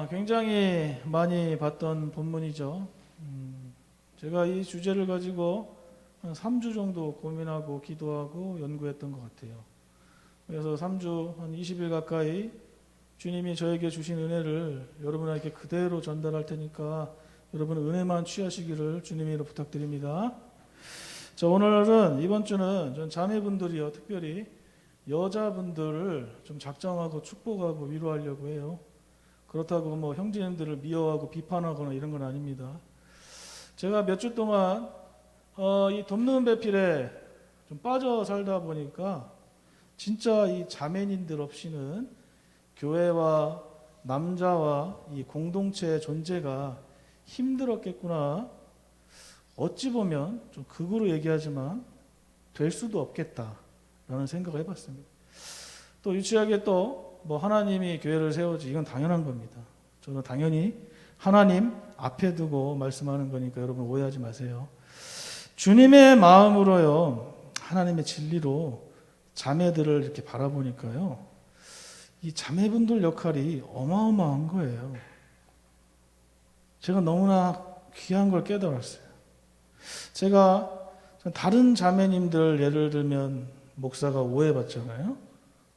굉장히 많이 봤던 본문이죠. 제가 이 주제를 가지고 한 3주 정도 고민하고 기도하고 연구했던 것 같아요. 그래서 3주 한 20일 가까이 주님이 저에게 주신 은혜를 여러분에게 그대로 전달할 테니까 여러분 은혜만 취하시기를 주님으로 부탁드립니다. 자, 오늘은 이번 주는 전 자매분들이요, 특별히 여자분들을 좀 작정하고 축복하고 위로하려고 해요. 그렇다고 뭐 형제님들을 미워하고 비판하거나 이런 건 아닙니다. 제가 몇 주 동안 이 돕는 배필에 좀 빠져 살다 보니까 진짜 이 자매님들 없이는 교회와 남자와 이 공동체의 존재가 힘들었겠구나. 어찌 보면 좀 극으로 얘기하지만 될 수도 없겠다라는 생각을 해봤습니다. 또 유치하게 또 뭐 하나님이 교회를 세우지, 이건 당연한 겁니다. 저는 당연히 하나님 앞에 두고 말씀하는 거니까 여러분 오해하지 마세요. 주님의 마음으로요, 하나님의 진리로 자매들을 이렇게 바라보니까요, 이 자매분들 역할이 어마어마한 거예요. 제가 너무나 귀한 걸 깨달았어요. 제가 다른 자매님들 예를 들면 목사가 오해받잖아요.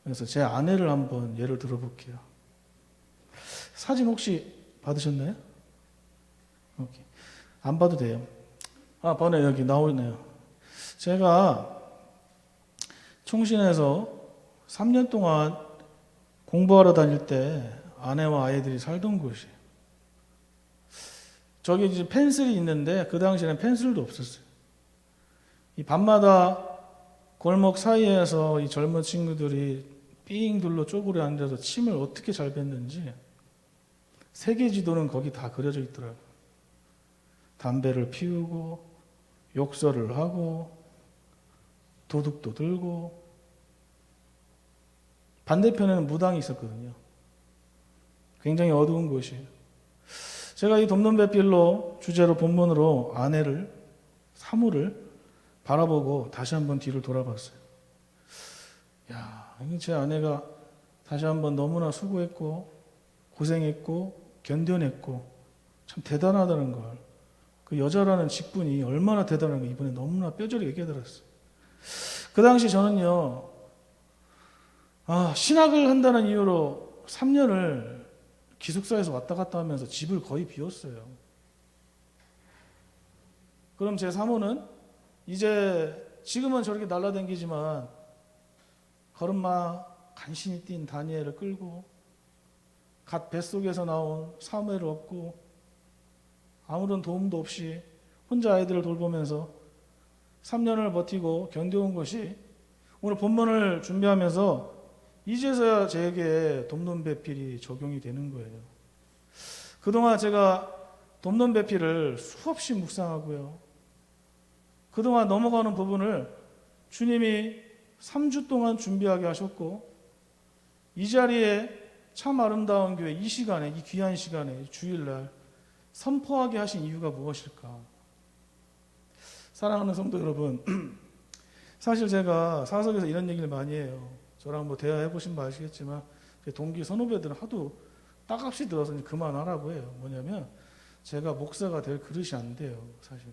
그래서 제 아내를 한번 예를 들어볼게요. 사진 혹시 받으셨나요? 오케이. 안 봐도 돼요. 번에 여기 나오네요. 제가 총신에서 3년 동안 공부하러 다닐 때 아내와 아이들이 살던 곳이에요. 저기 이제 펜슬이 있는데 그 당시에는 펜슬도 없었어요. 이 밤마다 골목 사이에서 이 젊은 친구들이 삥 둘러 쪼그려 앉아서 침을 어떻게 잘 뱉는지 세계 지도는 거기 다 그려져 있더라고요. 담배를 피우고 욕설을 하고 도둑도 들고, 반대편에는 무당이 있었거든요. 굉장히 어두운 곳이에요. 제가 이 돕는 배필로 주제로 본문으로 아내를, 사무를 바라보고 다시 한번 뒤를 돌아봤어요. 제 아내가 다시 한번 너무나 수고했고 고생했고 견뎌냈고 참 대단하다는 걸, 그 여자라는 직분이 얼마나 대단한 걸 이번에 너무나 뼈저리게 깨달았어요. 그 당시 저는요, 신학을 한다는 이유로 3년을 기숙사에서 왔다 갔다 하면서 집을 거의 비웠어요. 그럼 제 사모는 이제 지금은 저렇게 날라다니지만 걸음마 간신히 뛴 다니엘을 끌고 갓 뱃속에서 나온 사무엘을 업고 아무런 도움도 없이 혼자 아이들을 돌보면서 3년을 버티고 견뎌온 것이 오늘 본문을 준비하면서 이제서야 제게 돕는 배필이 적용이 되는 거예요. 그동안 제가 돕는 배필을 수없이 묵상하고요, 그동안 넘어가는 부분을 주님이 3주 동안 준비하게 하셨고, 이 자리에 참 아름다운 교회, 이 시간에, 이 귀한 시간에, 주일날 선포하게 하신 이유가 무엇일까? 사랑하는 성도 여러분, 사실 제가 사석에서 이런 얘기를 많이 해요. 저랑 뭐 대화해보신 바 아시겠지만 동기 선후배들은 하도 따갑시 들어서 그만하라고 해요. 뭐냐면 제가 목사가 될 그릇이 안 돼요. 사실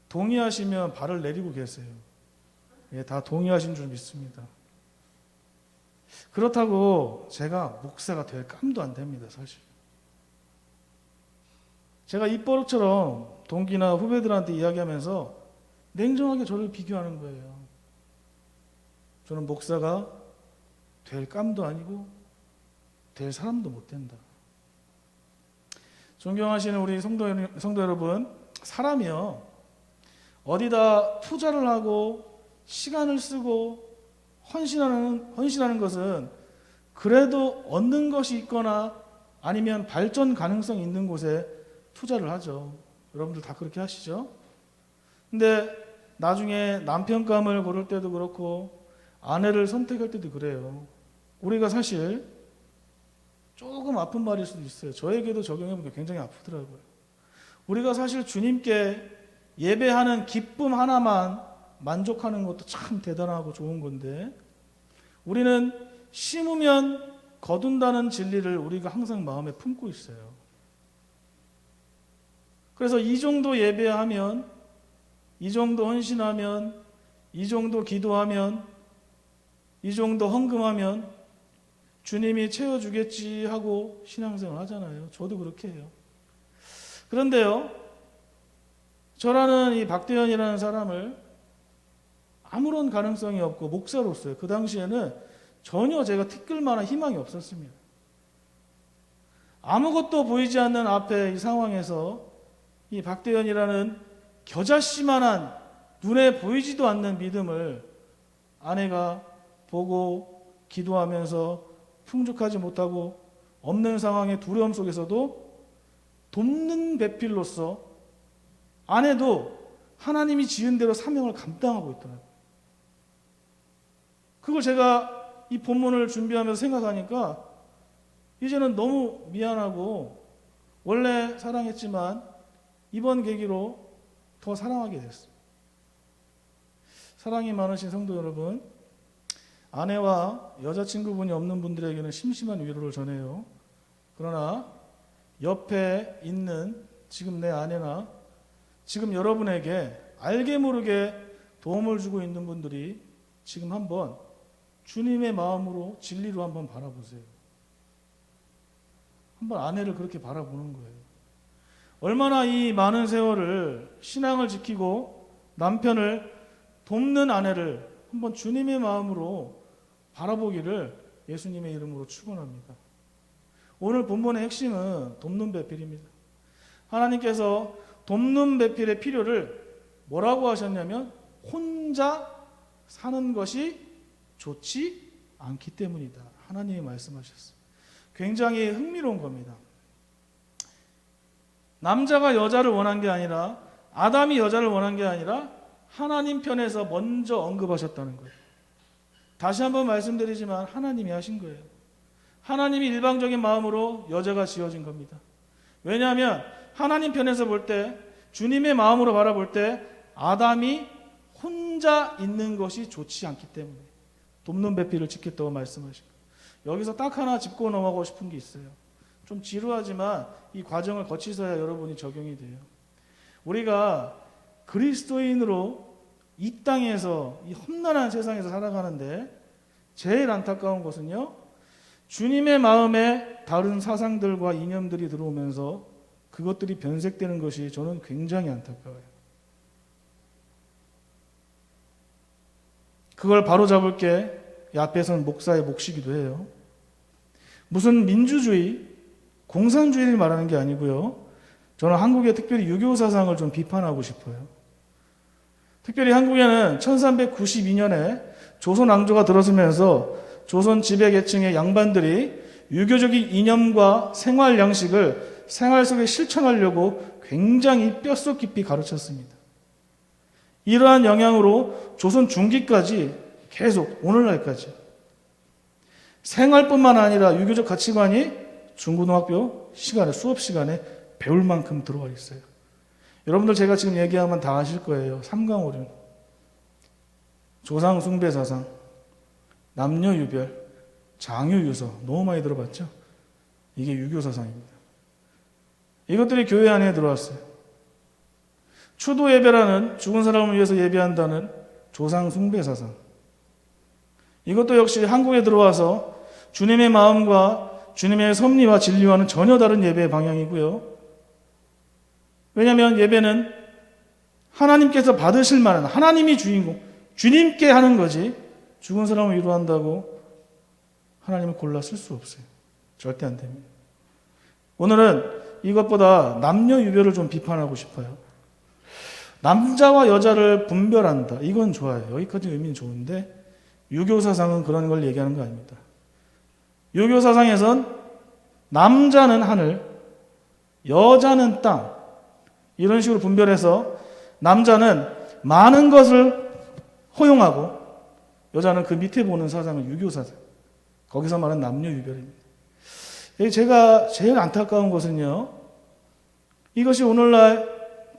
동의하시면 발을 내리고 계세요. 다 동의하신 줄 믿습니다. 그렇다고 제가 목사가 될 깜도 안 됩니다. 사실 제가 입버릇처럼 동기나 후배들한테 이야기하면서 냉정하게 저를 비교하는 거예요. 저는 목사가 될 깜도 아니고 될 사람도 못 된다. 존경하시는 우리 성도 여러분, 사람이요, 어디다 투자를 하고 시간을 쓰고 헌신하는 것은 그래도 얻는 것이 있거나 아니면 발전 가능성이 있는 곳에 투자를 하죠. 여러분들 다 그렇게 하시죠? 근데 나중에 남편감을 고를 때도 그렇고 아내를 선택할 때도 그래요. 우리가 사실 조금 아픈 말일 수도 있어요. 저에게도 적용해보니까 굉장히 아프더라고요. 우리가 사실 주님께 예배하는 기쁨 하나만 만족하는 것도 참 대단하고 좋은 건데, 우리는 심으면 거둔다는 진리를 우리가 항상 마음에 품고 있어요. 그래서 이 정도 예배하면, 이 정도 헌신하면, 이 정도 기도하면, 이 정도 헌금하면 주님이 채워주겠지 하고 신앙생활 하잖아요. 저도 그렇게 해요. 그런데요, 저라는 이 박대현이라는 사람을 아무런 가능성이 없고 목사로서요, 그 당시에는 전혀 제가 티끌 만한 희망이 없었습니다. 아무것도 보이지 않는 앞에 이 상황에서 이 박대현이라는 겨자씨만한 눈에 보이지도 않는 믿음을 아내가 보고 기도하면서 풍족하지 못하고 없는 상황의 두려움 속에서도 돕는 배필로서 아내도 하나님이 지은 대로 사명을 감당하고 있더라고요. 그걸 제가 이 본문을 준비하면서 생각하니까 이제는 너무 미안하고 원래 사랑했지만 이번 계기로 더 사랑하게 됐어요. 사랑이 많으신 성도 여러분, 아내와 여자친구분이 없는 분들에게는 심심한 위로를 전해요. 그러나 옆에 있는 지금 내 아내나 지금 여러분에게 알게 모르게 도움을 주고 있는 분들이 지금 한번 주님의 마음으로 진리로 한번 바라보세요. 한번 아내를 그렇게 바라보는 거예요. 얼마나 이 많은 세월을 신앙을 지키고 남편을 돕는 아내를 한번 주님의 마음으로 바라보기를 예수님의 이름으로 축원합니다. 오늘 본문의 핵심은 돕는 배필입니다. 하나님께서 돕는 배필의 필요를 뭐라고 하셨냐면 혼자 사는 것이 좋지 않기 때문이다. 하나님이 말씀하셨어요. 굉장히 흥미로운 겁니다. 남자가 여자를 원한 게 아니라 아담이 여자를 원한 게 아니라 하나님 편에서 먼저 언급하셨다는 거예요. 다시 한번 말씀드리지만 하나님이 하신 거예요. 하나님이 일방적인 마음으로 여자가 지어진 겁니다. 왜냐하면 하나님 편에서 볼 때, 주님의 마음으로 바라볼 때 아담이 혼자 있는 것이 좋지 않기 때문에 돕는 배필을 짓겠다고 말씀하신 거예요. 여기서 딱 하나 짚고 넘어가고 싶은 게 있어요. 좀 지루하지만 이 과정을 거치셔야 여러분이 적용이 돼요. 우리가 그리스도인으로 이 땅에서 이 험난한 세상에서 살아가는데 제일 안타까운 것은요, 주님의 마음에 다른 사상들과 이념들이 들어오면서 그것들이 변색되는 것이 저는 굉장히 안타까워요. 그걸 바로잡을 게 이 앞에서는 목사의 몫이기도 해요. 무슨 민주주의, 공산주의를 말하는 게 아니고요. 저는 한국의 특별히 유교 사상을 좀 비판하고 싶어요. 특별히 한국에는 1392년에 조선 왕조가 들어서면서 조선 지배계층의 양반들이 유교적인 이념과 생활 양식을 생활 속에 실천하려고 굉장히 뼛속 깊이 가르쳤습니다. 이러한 영향으로 조선 중기까지 계속 오늘날까지 생활뿐만 아니라 유교적 가치관이 중고등학교 시간에, 수업 시간에 배울 만큼 들어와 있어요. 여러분들 제가 지금 얘기하면 다 아실 거예요. 삼강오륜, 조상 숭배 사상, 남녀 유별, 장유유서 너무 많이 들어봤죠? 이게 유교 사상입니다. 이것들이 교회 안에 들어왔어요. 추도 예배라는 죽은 사람을 위해서 예배한다는 조상 숭배 사상. 이것도 역시 한국에 들어와서 주님의 마음과 주님의 섭리와 진리와는 전혀 다른 예배의 방향이고요. 왜냐하면 예배는 하나님께서 받으실 만한, 하나님이 주인공, 주님께 하는 거지 죽은 사람을 위로한다고 하나님을 골라 쓸 수 없어요. 절대 안 됩니다. 오늘은 이것보다 남녀 유별을 좀 비판하고 싶어요. 남자와 여자를 분별한다. 이건 좋아요. 여기까지 의미는 좋은데 유교 사상은 그런 걸 얘기하는 거 아닙니다. 유교 사상에선 남자는 하늘, 여자는 땅, 이런 식으로 분별해서 남자는 많은 것을 허용하고 여자는 그 밑에 보는 사상은 유교 사상. 거기서 말하는 남녀 유별입니다. 제가 제일 안타까운 것은요, 이것이 오늘날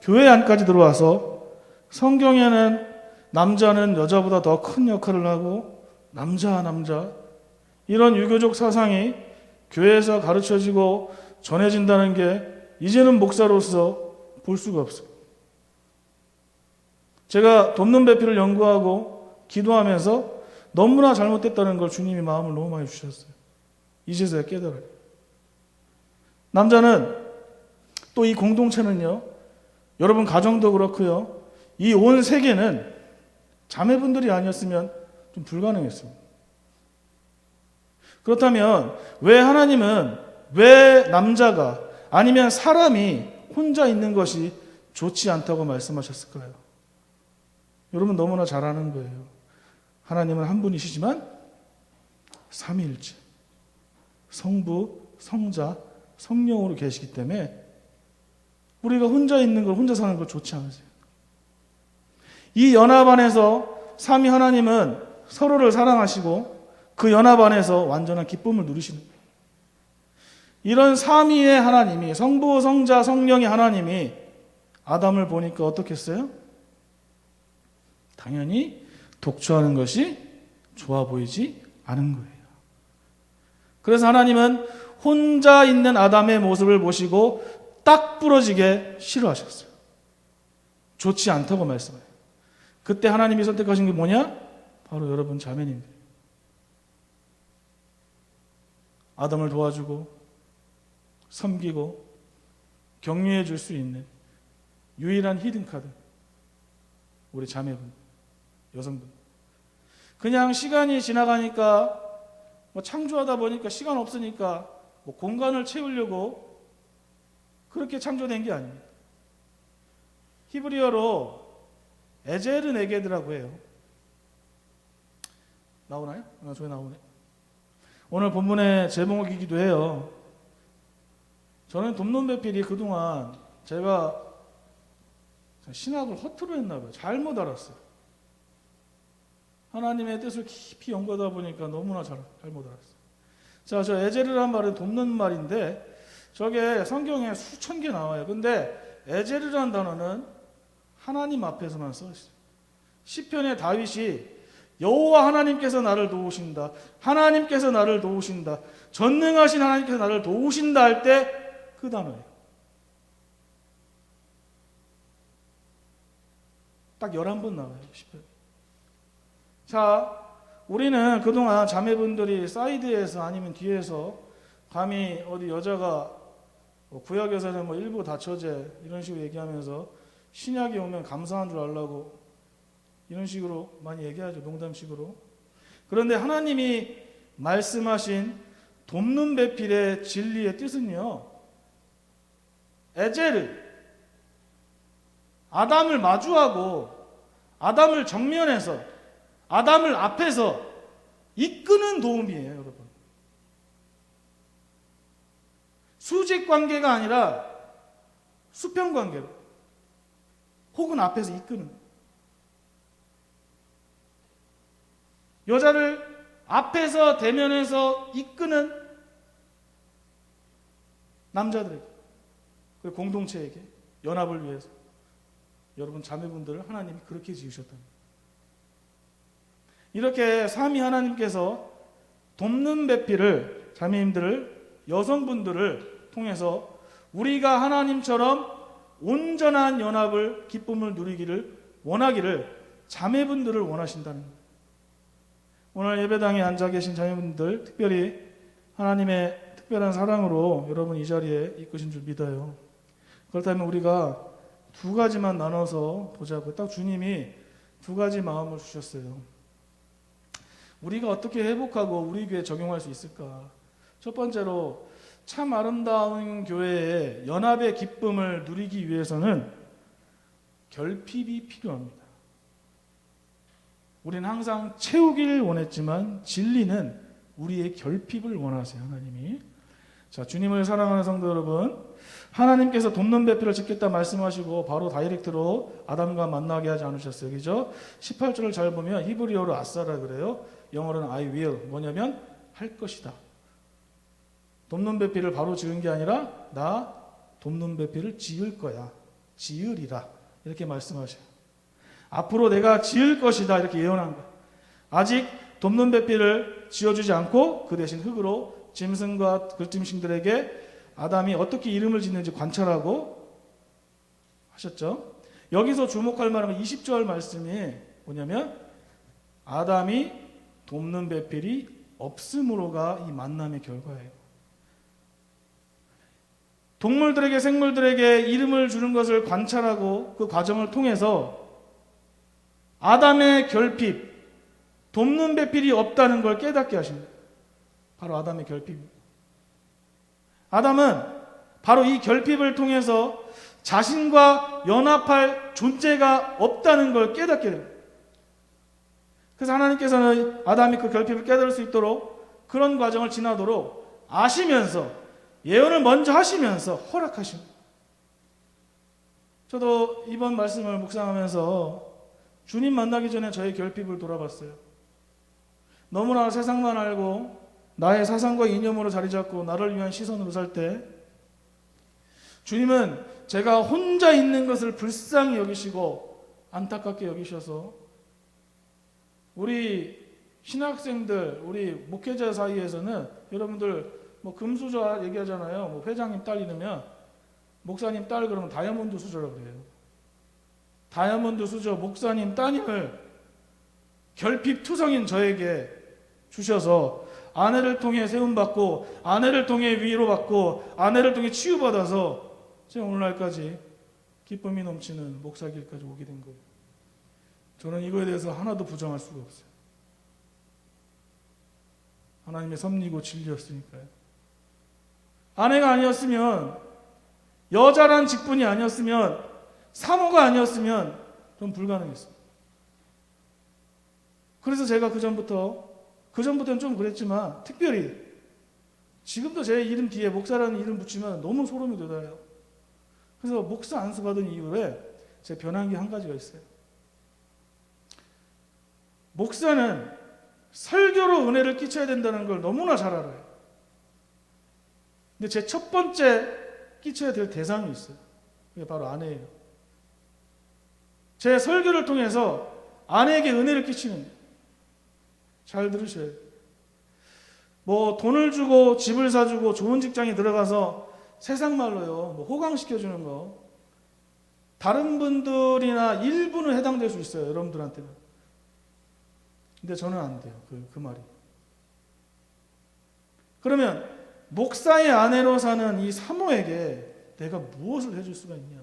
교회 안까지 들어와서 성경에는 남자는 여자보다 더 큰 역할을 하고 남자 이런 유교적 사상이 교회에서 가르쳐지고 전해진다는 게 이제는 목사로서 볼 수가 없어요. 제가 돕는 배필을 연구하고 기도하면서 너무나 잘못됐다는 걸 주님이 마음을 너무 많이 주셨어요. 이제서야 깨달아요. 남자는 또 이 공동체는요, 여러분 가정도 그렇고요, 이 온 세계는 자매분들이 아니었으면 좀 불가능했습니다. 그렇다면 왜 하나님은 왜 남자가 아니면 사람이 혼자 있는 것이 좋지 않다고 말씀하셨을까요? 여러분 너무나 잘 아는 거예요. 하나님은 한 분이시지만 삼위일체, 성부, 성자, 성령으로 계시기 때문에 우리가 혼자 있는 걸, 혼자 사는 걸 좋지 않으세요. 이 연합 안에서 삼위 하나님은 서로를 사랑하시고 그 연합 안에서 완전한 기쁨을 누리시는 거예요. 이런 삼위의 하나님이, 성부, 성자, 성령의 하나님이 아담을 보니까 어떻게 했어요? 당연히 독초하는 것이 좋아 보이지 않은 거예요. 그래서 하나님은 혼자 있는 아담의 모습을 보시고 딱 부러지게 싫어하셨어요. 좋지 않다고 말씀해요. 그때 하나님이 선택하신 게 뭐냐? 바로 여러분 자매님들. 아담을 도와주고 섬기고 격려해 줄 수 있는 유일한 히든카드, 우리 자매분, 여성분. 그냥 시간이 지나가니까 창조하다 보니까 시간 없으니까 공간을 채우려고 그렇게 창조된 게 아닙니다. 히브리어로 에제르네게드라고 해요. 나오나요? 저기 나오네. 오늘 본문의 제목이기도 해요. 저는 돕는 배필이 그동안 제가 신학을 허투루 했나 봐요. 잘못 알았어요. 하나님의 뜻을 깊이 연구하다 보니까 너무나 잘못 알았어요. 자, 저 에제르라는 말은 돕는 말인데 저게 성경에 수천 개 나와요. 근데 에제르라는 단어는 하나님 앞에서만 써 있어요. 시편의 다윗이 여호와 하나님께서 나를 도우신다, 하나님께서 나를 도우신다, 전능하신 하나님께서 나를 도우신다 할 때 그 단어예요. 딱 11번 나와요. 시편. 자, 우리는 그동안 자매분들이 사이드에서 아니면 뒤에서 감히 어디 여자가 구약에서는 일부 다처제 이런 식으로 얘기하면서 신약이 오면 감사한 줄 알라고 이런 식으로 많이 얘기하죠. 농담식으로. 그런데 하나님이 말씀하신 돕는 배필의 진리의 뜻은요, 에제르, 아담을 마주하고 아담을 정면에서 아담을 앞에서 이끄는 도움이에요, 여러분. 수직 관계가 아니라 수평 관계로 혹은 앞에서 이끄는, 여자를 앞에서 대면해서 이끄는 남자들에게, 그리고 공동체에게, 연합을 위해서 여러분 자매분들을 하나님이 그렇게 지으셨답니다. 이렇게 삼위 하나님께서 돕는 배필을, 자매님들을, 여성분들을 통해서 우리가 하나님처럼 온전한 연합을, 기쁨을 누리기를 원하기를 자매분들을 원하신다는 거예요. 오늘 예배당에 앉아 계신 자매분들, 특별히 하나님의 특별한 사랑으로 여러분 이 자리에 이끄신 줄 믿어요. 그렇다면 우리가 두 가지만 나눠서 보자고요. 딱 주님이 두 가지 마음을 주셨어요. 우리가 어떻게 회복하고 우리 교회에 적용할 수 있을까? 첫 번째로 참 아름다운 교회의 연합의 기쁨을 누리기 위해서는 결핍이 필요합니다. 우리는 항상 채우기를 원했지만 진리는 우리의 결핍을 원하세요, 하나님이. 자, 주님을 사랑하는 성도 여러분, 하나님께서 돕는 배필을 짓겠다 말씀하시고 바로 다이렉트로 아담과 만나게 하지 않으셨어요, 그죠? 18절을 잘 보면 히브리어로 아싸라 그래요. 영어로는 I will, 뭐냐면 할 것이다. 돕는 배필을 바로 지은 게 아니라 나 돕는 배필을 지을 거야, 지으리라, 이렇게 말씀하셔요. 앞으로 내가 지을 것이다, 이렇게 예언한 거예요. 아직 돕는 배필을 지어주지 않고 그 대신 흙으로 짐승과 들짐승들에게 아담이 어떻게 이름을 짓는지 관찰하고 하셨죠. 여기서 주목할 만한 건 20절 말씀이 뭐냐면 아담이 돕는 배필이 없음으로가 이 만남의 결과예요. 동물들에게 생물들에게 이름을 주는 것을 관찰하고 그 과정을 통해서 아담의 결핍, 돕는 배필이 없다는 걸 깨닫게 하십니다. 바로 아담의 결핍입니다. 아담은 바로 이 결핍을 통해서 자신과 연합할 존재가 없다는 걸 깨닫게 됩니다. 그래서 하나님께서는 아담이 그 결핍을 깨달을 수 있도록 그런 과정을 지나도록 아시면서 예언을 먼저 하시면서 허락하십니다. 저도 이번 말씀을 묵상하면서 주님 만나기 전에 저의 결핍을 돌아봤어요. 너무나 세상만 알고 나의 사상과 이념으로 자리 잡고 나를 위한 시선으로 살 때 주님은 제가 혼자 있는 것을 불쌍히 여기시고 안타깝게 여기셔서 우리 신학생들, 우리 목회자 사이에서는 여러분들 뭐 금수저 얘기하잖아요. 뭐 회장님 딸 이르면 목사님 딸 그러면 다이아몬드 수저라고 그래요. 다이아몬드 수저 목사님 따님을 결핍 투성인 저에게 주셔서 아내를 통해 세움받고 아내를 통해 위로받고 아내를 통해 치유받아서 제가 오늘날까지 기쁨이 넘치는 목사길까지 오게 된 거예요. 저는 이거에 대해서 하나도 부정할 수가 없어요. 하나님의 섭리고 진리였으니까요. 아내가 아니었으면, 여자란 직분이 아니었으면, 사모가 아니었으면 좀 불가능했어요. 그래서 제가 그전부터는 좀 그랬지만 특별히 지금도 제 이름 뒤에 목사라는 이름 붙이면 너무 소름이 돋아요. 그래서 목사 안수 받은 이후에 제가 변한 게 한 가지가 있어요. 목사는 설교로 은혜를 끼쳐야 된다는 걸 너무나 잘 알아요. 근데 제 첫 번째 끼쳐야 될 대상이 있어요. 그게 바로 아내예요. 제 설교를 통해서 아내에게 은혜를 끼치는 거예요. 잘 들으셔야 돼요. 뭐 돈을 주고 집을 사주고 좋은 직장에 들어가서 세상 말로요, 뭐 호강시켜주는 거 다른 분들이나 일부는 해당될 수 있어요. 여러분들한테는. 근데 저는 안 돼요. 그 말이. 그러면 목사의 아내로 사는 이 사모에게 내가 무엇을 해줄 수가 있냐?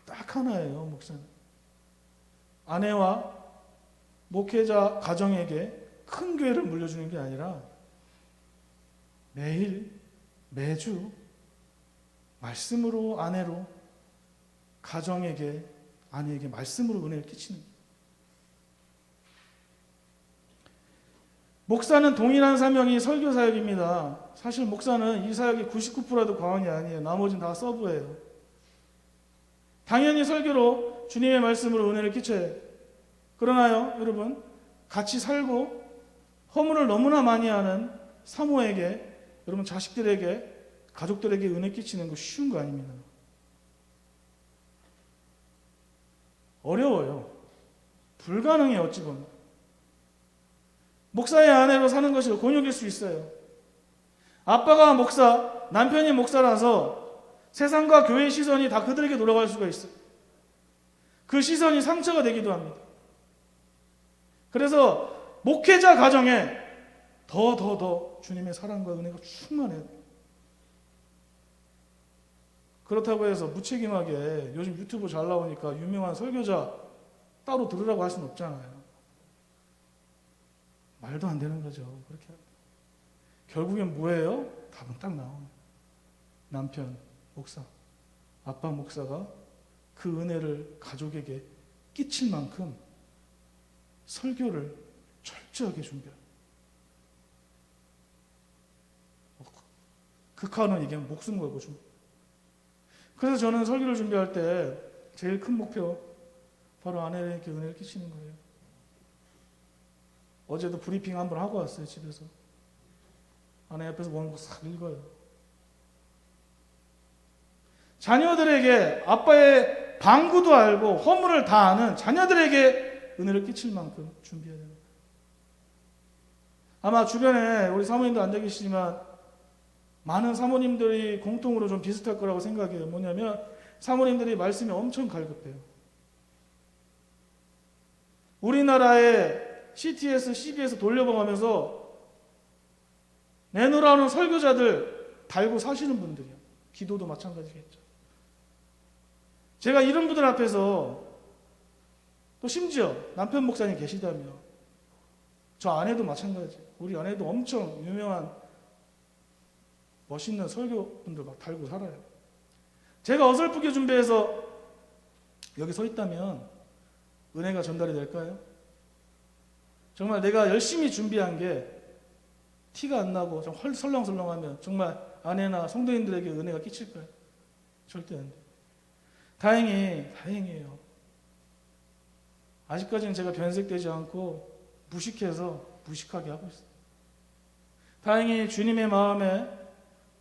딱 하나예요. 목사는 아내와 목회자 가정에게 큰 교회를 물려주는 게 아니라 매일 매주 말씀으로 아내로 가정에게 아내에게 말씀으로 은혜를 끼치는 거예요. 목사는 동일한 사명이 설교 사역입니다. 사실 목사는 이 사역이 99%도 과언이 아니에요. 나머지는 다 서브예요. 당연히 설교로 주님의 말씀으로 은혜를 끼쳐야 해요. 그러나요, 여러분, 같이 살고 허물을 너무나 많이 하는 사모에게, 여러분 자식들에게, 가족들에게 은혜 끼치는 거 쉬운 거 아닙니다. 어려워요. 불가능해요. 어찌 보면. 목사의 아내로 사는 것이 곤욕일 수 있어요. 아빠가 목사, 남편이 목사라서 세상과 교회의 시선이 다 그들에게 돌아갈 수가 있어요. 그 시선이 상처가 되기도 합니다. 그래서 목회자 가정에 더 주님의 사랑과 은혜가 충만해요. 그렇다고 해서 무책임하게 요즘 유튜브 잘 나오니까 유명한 설교자 따로 들으라고 할 수는 없잖아요. 말도 안 되는 거죠. 그렇게 결국엔 뭐예요? 답은 딱 나옵니다. 남편 목사, 아빠 목사가 그 은혜를 가족에게 끼칠 만큼 설교를 철저하게 준비합니다. 극한은 이게 목숨 걸고 줍니다. 그래서 저는 설교를 준비할 때 제일 큰 목표, 바로 아내에게 은혜를 끼치는 거예요. 어제도 브리핑 한번 하고 왔어요. 집에서 아내 옆에서 보는 거 싹 읽어요. 자녀들에게 아빠의 방구도 알고 허물을 다 아는 자녀들에게 은혜를 끼칠 만큼 준비해야 됩니다. 아마 주변에 우리 사모님도 앉아 계시지만 많은 사모님들이 공통으로 좀 비슷할 거라고 생각해요. 뭐냐면 사모님들이 말씀이 엄청 갈급해요. 우리나라의 CTS, CBS 돌려보면서 내놓으라는 설교자들 달고 사시는 분들이요. 기도도 마찬가지겠죠. 제가 이런 분들 앞에서 또 심지어 남편 목사님 계시다며 저 아내도 마찬가지. 우리 아내도 엄청 유명한 멋있는 설교분들 막 달고 살아요. 제가 어설프게 준비해서 여기 서 있다면 은혜가 전달이 될까요? 정말 내가 열심히 준비한 게 티가 안 나고 좀 설렁설렁하면 정말 아내나 성도님들에게 은혜가 끼칠까요? 절대 안 돼요. 다행이에요. 아직까지는 제가 변색되지 않고 무식하게 하고 있어요. 다행히 주님의 마음에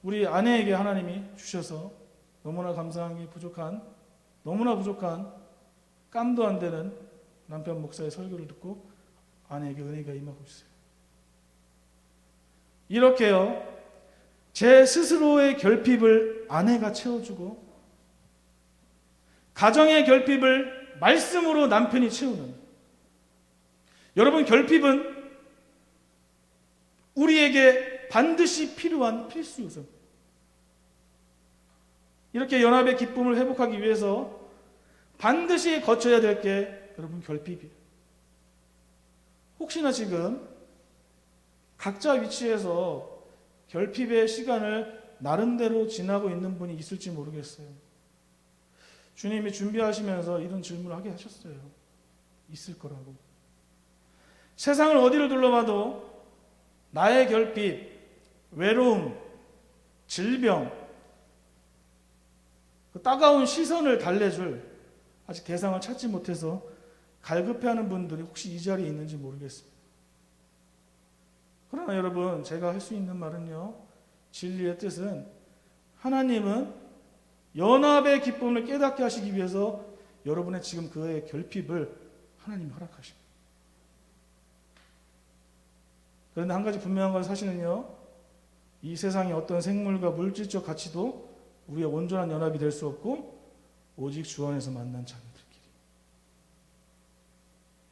우리 아내에게 하나님이 주셔서 너무나 감사한 게 너무나 부족한 깜도 안 되는 남편 목사의 설교를 듣고 아내에게 은혜가 임하고 있어요. 이렇게요, 제 스스로의 결핍을 아내가 채워주고 가정의 결핍을 말씀으로 남편이 채우는, 여러분, 결핍은 우리에게 반드시 필요한 필수 요소. 이렇게 연합의 기쁨을 회복하기 위해서 반드시 거쳐야 될 게 여러분 결핍이에요. 혹시나 지금 각자 위치에서 결핍의 시간을 나름대로 지나고 있는 분이 있을지 모르겠어요. 주님이 준비하시면서 이런 질문을 하게 하셨어요. 있을 거라고. 세상을 어디를 둘러봐도 나의 결핍, 외로움, 질병, 그 따가운 시선을 달래줄 아직 대상을 찾지 못해서 갈급해하는 분들이 혹시 이 자리에 있는지 모르겠습니다. 그러나 여러분, 제가 할 수 있는 말은요, 진리의 뜻은 하나님은 연합의 기쁨을 깨닫게 하시기 위해서 여러분의 지금 그의 결핍을 하나님이 허락하십니다. 그런데 한 가지 분명한 건 사실은요, 이 세상의 어떤 생물과 물질적 가치도 우리의 온전한 연합이 될 수 없고 오직 주 안에서 만난 자녀들끼리.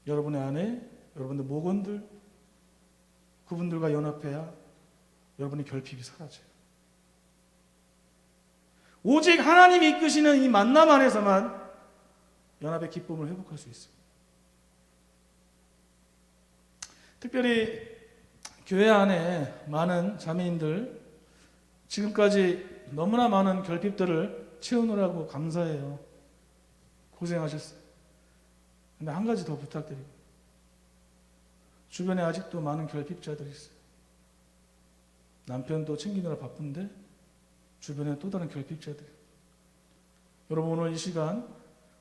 여러분의 아내, 여러분의 모건들, 그분들과 연합해야 여러분의 결핍이 사라져요. 오직 하나님이 이끄시는 이 만남 안에서만 연합의 기쁨을 회복할 수 있습니다. 특별히 교회 안에 많은 자매님들, 지금까지 너무나 많은 결핍들을 채우느라고 감사해요. 고생하셨어요. 근데 한 가지 더 부탁드립니다. 주변에 아직도 많은 결핍자들이 있어요. 남편도 챙기느라 바쁜데 주변에 또 다른 결핍자들. 여러분, 오늘 이 시간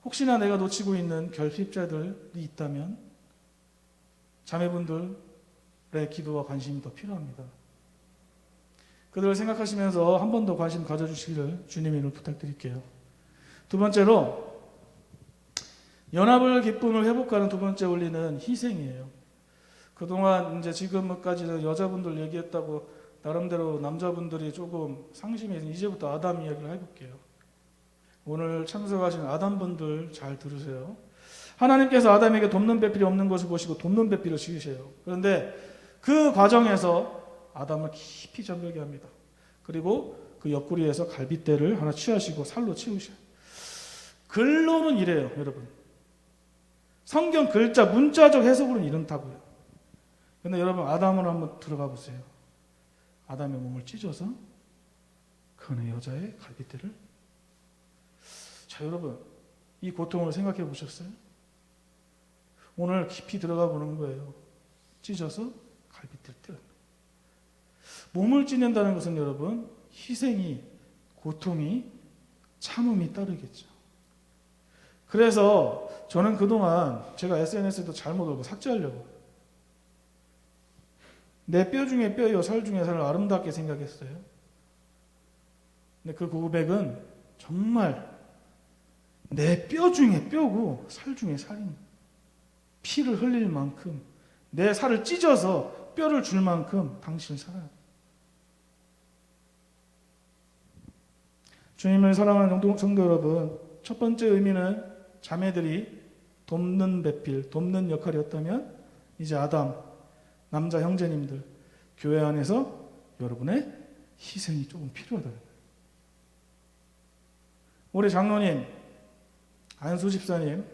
혹시나 내가 놓치고 있는 결핍자들이 있다면 자매분들의 기도와 관심이 더 필요합니다. 그들을 생각하시면서 한 번 더 관심 가져주시기를 주님의 이름으로 부탁드릴게요. 두 번째로, 연합을 기쁨을 회복하는 두 번째 원리는 희생이에요. 그동안 이제 지금까지는 여자분들 얘기했다고 나름대로 남자분들이 조금 상심해서 이제부터 아담 이야기를 해볼게요. 오늘 참석하신 아담분들 잘 들으세요. 하나님께서 아담에게 돕는 배필이 없는 것을 보시고 돕는 배필을 지으세요. 그런데 그 과정에서 아담을 깊이 잠들게 합니다. 그리고 그 옆구리에서 갈빗대를 하나 취하시고 살로 치우셔요. 글로는 이래요, 여러분. 성경 글자, 문자적 해석으로는 이렇다고요. 그런데 여러분, 아담을 한번 들어가 보세요. 아담의 몸을 찢어서 그 안에 여자의 갈빗대를. 자, 여러분, 이 고통을 생각해 보셨어요? 오늘 깊이 들어가 보는 거예요. 찢어서 갈빗대를 떼는. 몸을 찢는다는 것은 여러분, 희생이, 고통이, 참음이 따르겠죠. 그래서 저는 그동안 제가 SNS에도 잘못 올고 삭제하려고, 내 뼈 중에 뼈요, 살 중에 살을 아름답게 생각했어요. 근데 그 고백은 정말 내 뼈 중에 뼈고 살 중에 살입니다. 피를 흘릴 만큼 내 살을 찢어서 뼈를 줄 만큼 당신을 사랑해요. 주님을 사랑하는 성도 여러분, 첫 번째 의미는 자매들이 돕는 배필, 돕는 역할이었다면 이제 아담, 남자 형제님들, 교회 안에서 여러분의 희생이 조금 필요하다는 거예요. 우리 장로님, 안수 집사님,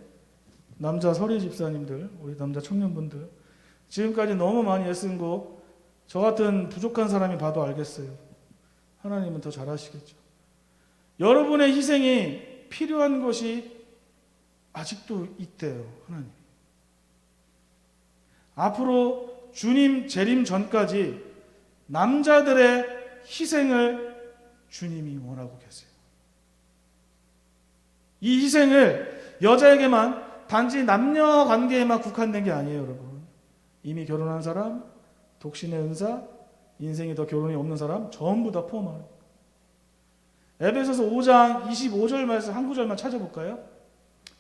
남자 서리 집사님들, 우리 남자 청년분들, 지금까지 너무 많이 애쓴 거 저 같은 부족한 사람이 봐도 알겠어요. 하나님은 더 잘하시겠죠. 여러분의 희생이 필요한 것이 아직도 있대요. 하나님. 앞으로 주님 재림 전까지 남자들의 희생을 주님이 원하고 계세요. 이 희생을 여자에게만 단지 남녀 관계에만 국한된 게 아니에요, 여러분. 이미 결혼한 사람, 독신의 은사, 인생이 더 결혼이 없는 사람 전부 다 포함하는 거예요. 에베소서 5장 25절 말씀 한 구절만 찾아볼까요?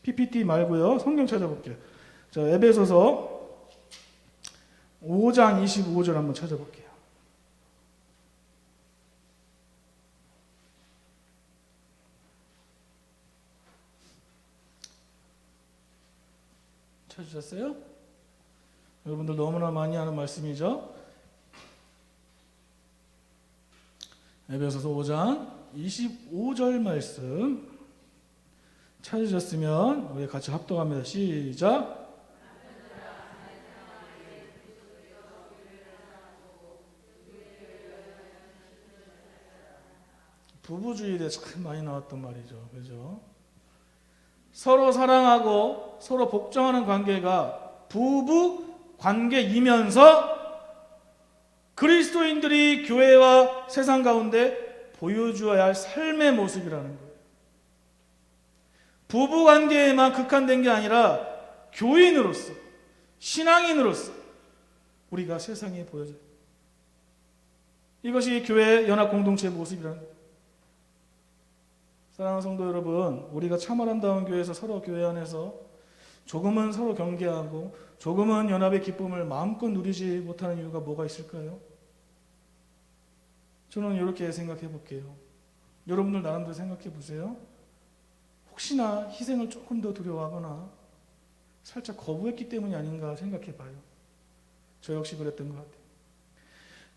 PPT 말고요. 성경 찾아볼게요. 자, 에베소서 5장 25절 한번 찾아볼게요. 찾으셨어요? 여러분들 너무나 많이 하는 말씀이죠. 에베소서 5장 25절 말씀 찾으셨으면 우리 같이 합독합니다. 시작. 부부주의에 대해 참 많이 나왔던 말이죠. 그죠? 서로 사랑하고 서로 복종하는 관계가 부부 관계이면서 그리스도인들이 교회와 세상 가운데 보여주어야 할 삶의 모습이라는 거예요. 부부 관계에만 극한된 게 아니라 교인으로서, 신앙인으로서 우리가 세상에 보여줘요. 이것이 교회 연합 공동체의 모습이라는 거예요. 사랑하는 성도 여러분, 우리가 참 아름다운 교회에서 서로 교회 안에서 조금은 서로 경계하고 조금은 연합의 기쁨을 마음껏 누리지 못하는 이유가 뭐가 있을까요? 저는 이렇게 생각해 볼게요. 여러분들 나름대로 생각해 보세요. 혹시나 희생을 조금 더 두려워하거나 살짝 거부했기 때문이 아닌가 생각해 봐요. 저 역시 그랬던 것 같아요.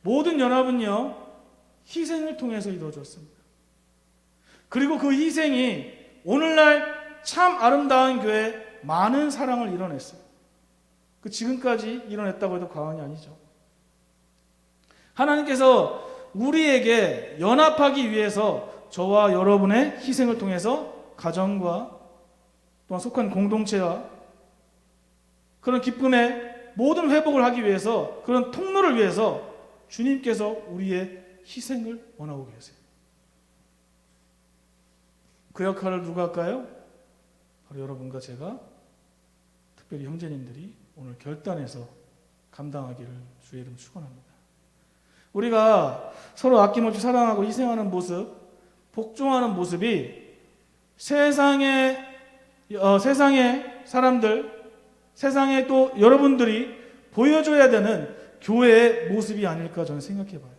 모든 연합은요, 희생을 통해서 이루어졌습니다. 그리고 그 희생이 오늘날 참 아름다운 교회에 많은 사랑을 이뤄냈어요. 그 지금까지 이뤄냈다고 해도 과언이 아니죠. 하나님께서 우리에게 연합하기 위해서 저와 여러분의 희생을 통해서 가정과 또한 속한 공동체와 그런 기쁨의 모든 회복을 하기 위해서, 그런 통로를 위해서 주님께서 우리의 희생을 원하고 계세요. 그 역할을 누가 할까요? 바로 여러분과 제가, 특별히 형제님들이 오늘 결단해서 감당하기를 주의 이름 축원합니다. 우리가 서로 아낌없이 사랑하고 희생하는 모습, 복종하는 모습이 세상의 사람들, 세상에 또 여러분들이 보여줘야 되는 교회의 모습이 아닐까 저는 생각해 봐요.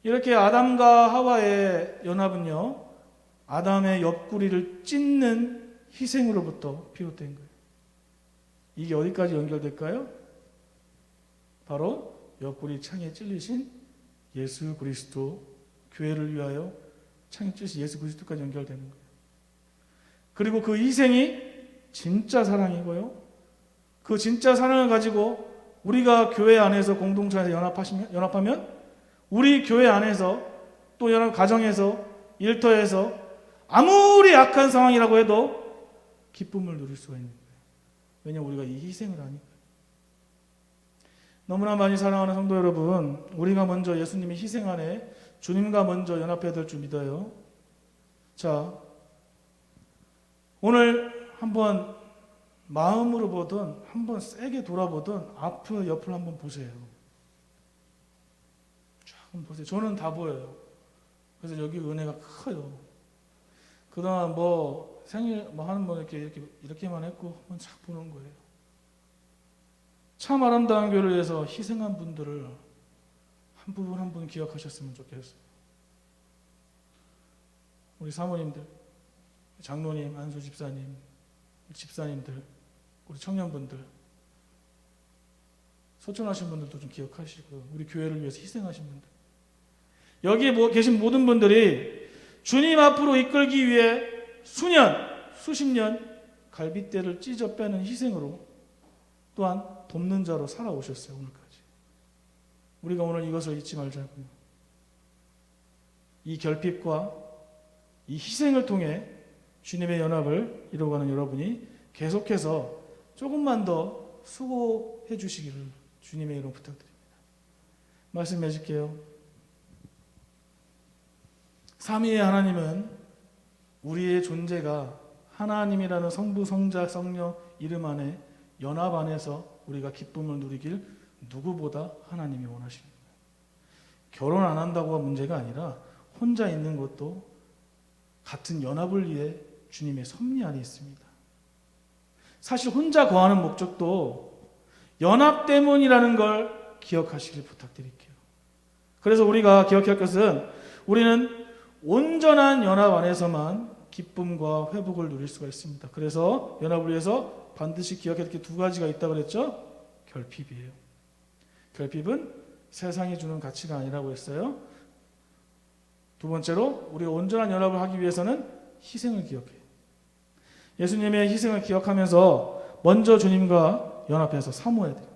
이렇게 아담과 하와의 연합은요, 아담의 옆구리를 찢는 희생으로부터 비롯된 거예요. 이게 어디까지 연결될까요? 바로 옆구리 창에 찔리신 예수 그리스도, 교회를 위하여 창에 찔리신 예수 그리스도까지 연결되는 거예요. 그리고 그 희생이 진짜 사랑이고요, 그 진짜 사랑을 가지고 우리가 교회 안에서 공동체에서 연합하면 우리 교회 안에서 또 여러 가정에서 일터에서 아무리 악한 상황이라고 해도 기쁨을 누릴 수가 있는 거예요. 왜냐하면 우리가 이 희생을 하니까. 너무나 많이 사랑하는 성도 여러분, 우리가 먼저 예수님의 희생 안에 주님과 먼저 연합해야 될 줄 믿어요. 자, 오늘 한번 마음으로 보든 한번 세게 돌아보든 앞을 옆을 한번 보세요. 쫙 한번 보세요. 저는 다 보여요. 그래서 여기 은혜가 커요. 그동안 생일 하는 이렇게만 했고 한번 쫙 보는 거예요. 참 아름다운 교회를 위해서 희생한 분들을 한 분 한 분 기억하셨으면 좋겠어요. 우리 사모님들, 장로님, 안수 집사님, 집사님들, 우리 청년분들, 소천하신 분들도 좀 기억하시고, 우리 교회를 위해서 희생하신 분들, 여기에 계신 모든 분들이 주님 앞으로 이끌기 위해 수년, 수십 년 갈빗대를 찢어 빼는 희생으로 또한 돕는 자로 살아오셨어요. 오늘까지. 우리가 오늘 이것을 잊지 말자고요. 이 결핍과 이 희생을 통해 주님의 연합을 이루어가는 여러분이 계속해서 조금만 더 수고해 주시기를 주님의 이름으로 부탁드립니다. 말씀 맺을게요. 삼위의 하나님은 우리의 존재가 하나님이라는 성부, 성자, 성령 이름 안에 연합 안에서 우리가 기쁨을 누리길 누구보다 하나님이 원하십니다. 결혼 안 한다고가 문제가 아니라 혼자 있는 것도 같은 연합을 위해 주님의 섭리 안에 있습니다. 사실 혼자 거하는 목적도 연합 때문이라는 걸 기억하시길 부탁드릴게요. 그래서 우리가 기억할 것은 우리는 온전한 연합 안에서만 기쁨과 회복을 누릴 수가 있습니다. 그래서 연합을 위해서 반드시 기억해야 될 게 두 가지가 있다고 그랬죠? 결핍이에요. 결핍은 세상이 주는 가치가 아니라고 했어요. 두 번째로 우리가 온전한 연합을 하기 위해서는 희생을 기억해요. 예수님의 희생을 기억하면서 먼저 주님과 연합해서 사모해야 돼요.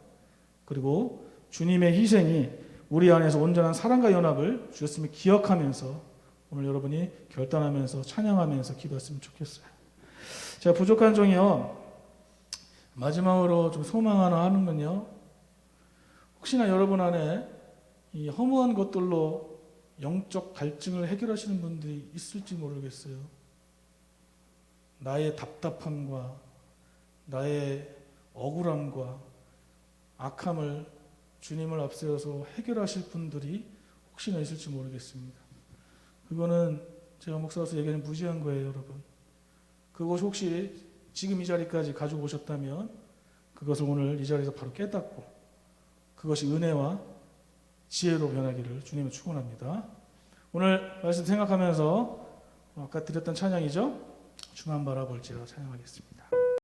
그리고 주님의 희생이 우리 안에서 온전한 사랑과 연합을 주셨음을 기억하면서 오늘 여러분이 결단하면서 찬양하면서 기도했으면 좋겠어요. 제가 부족한 종이요. 마지막으로 좀 소망 하나 하는 건요. 혹시나 여러분 안에 이 허무한 것들로 영적 갈증을 해결하시는 분들이 있을지 모르겠어요. 나의 답답함과 나의 억울함과 악함을 주님을 앞세워서 해결하실 분들이 혹시나 있을지 모르겠습니다. 그거는 제가 목사로서 얘기하는 무지한 거예요, 여러분. 그것이 혹시 지금 이 자리까지 가지고 오셨다면 그것을 오늘 이 자리에서 바로 깨닫고 그것이 은혜와 지혜로 변하기를 주님을 축원합니다. 오늘 말씀 생각하면서 아까 드렸던 찬양이죠? 주만 바라볼지라 찬양하겠습니다.